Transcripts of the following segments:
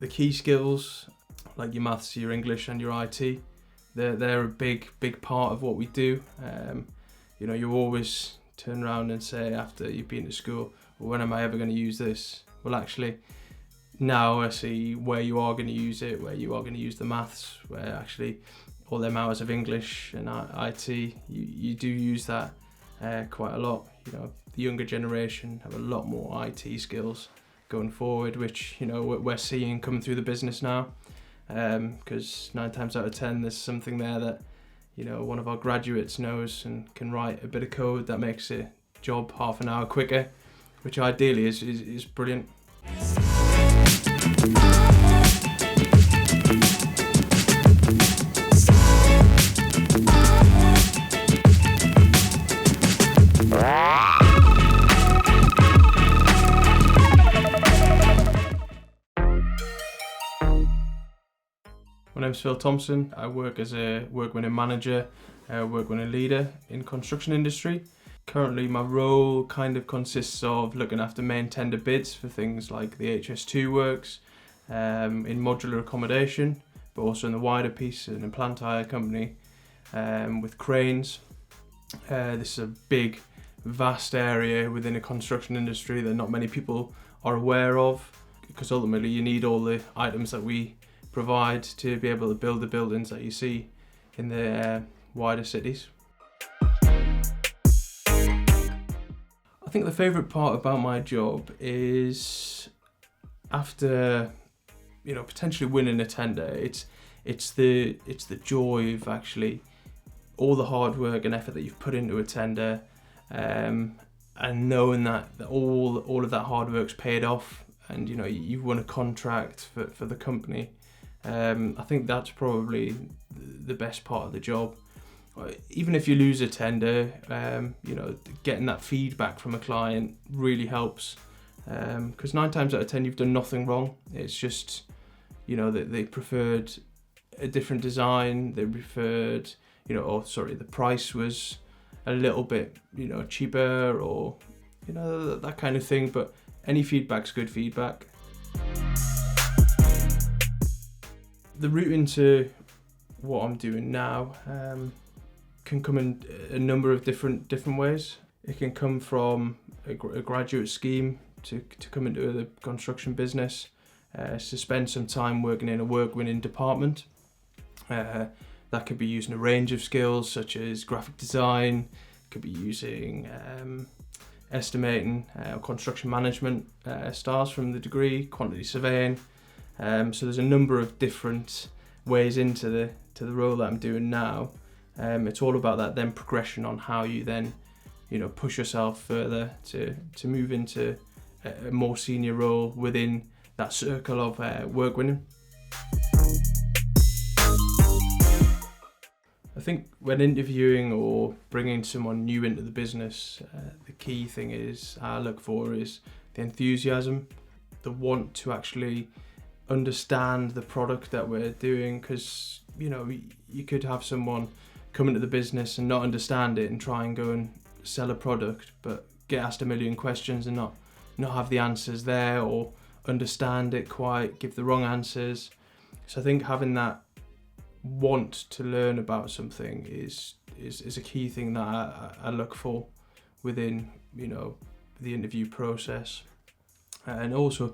The key skills, like your maths, your English and your IT, they're a big part of what we do. You always turn around and say after you've been to school, well, when am I ever going to use this? Well, actually, now I see where you are going to use it, where you are going to use the maths, where actually all them hours of English and IT, you do use that quite a lot. The younger generation have a lot more IT skills going forward, which we're seeing coming through the business now, because 9 times out of 10 there's something there that one of our graduates knows and can write a bit of code that makes a job half an hour quicker, which ideally is brilliant. My name's Phill Thompson. I work as a work-winning manager, work-winning leader in construction industry. Currently my role kind of consists of looking after main tender bids for things like the HS2 works, in modular accommodation, but also in the wider piece in a plant hire company with cranes. This is a big, vast area within a construction industry that not many people are aware of, because ultimately you need all the items that we provide to be able to build the buildings that you see in the wider cities. I think the favourite part about my job is after potentially winning a tender, it's the joy of actually all the hard work and effort that you've put into a tender, and knowing that all of that hard work's paid off, and you've won a contract for the company. I think that's probably the best part of the job. Even if you lose a tender, getting that feedback from a client really helps, because 9 times out of 10 you've done nothing wrong. It's just that they preferred a different design, they preferred the price was a little bit cheaper, or that kind of thing. But any feedback's good feedback. The route into what I'm doing now can come in a number of different ways. It can come from a graduate scheme to come into the construction business, to spend some time working in a work-winning department. That could be using a range of skills such as graphic design, could be using estimating, construction management styles from the degree, quantity surveying. So there's a number of different ways into the role that I'm doing now. It's all about that then progression on how you then push yourself further to move into a more senior role within that circle of work winning. I think when interviewing or bringing someone new into the business, the key thing I look for is the enthusiasm, the want to actually understand the product that we're doing, because you could have someone come into the business and not understand it and try and go and sell a product, but get asked a million questions and not have the answers there, or understand it quite, give the wrong answers. So I think having that want to learn about something is a key thing that I look for within the interview process. And also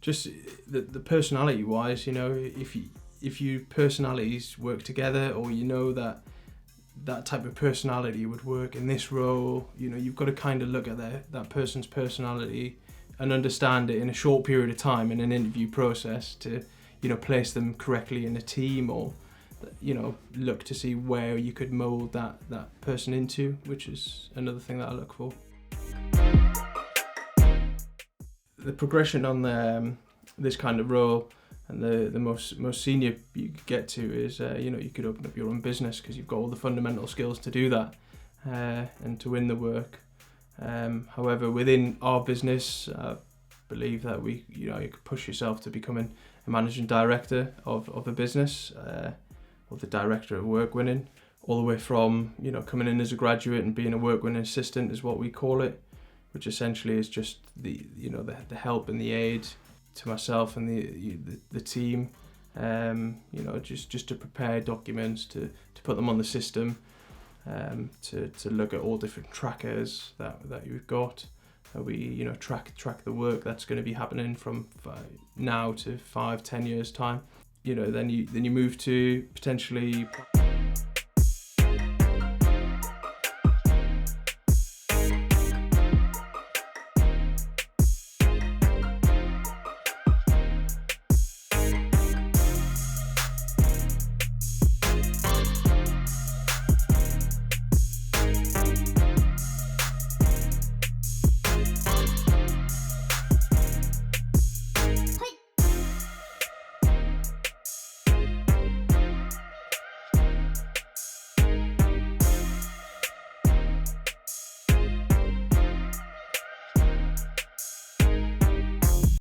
just the personality wise, if you personalities work together, or that type of personality would work in this role, you've got to kind of look at that person's personality and understand it in a short period of time in an interview process to place them correctly in a team, or look to see where you could mould that person into, which is another thing that I look for. The progression on this kind of role, and the most senior you could get to is you could open up your own business, because you've got all the fundamental skills to do that and to win the work. However, within our business, I believe that you could push yourself to becoming a managing director of a business, or the director of work winning, all the way from coming in as a graduate and being a work winning assistant is what we call it, which essentially is just the help and the aid to myself and the team, just to prepare documents, to put them on the system, to look at all different trackers that you've got. We track the work that's going to be happening from now to 5-10 years time. Then you move to potentially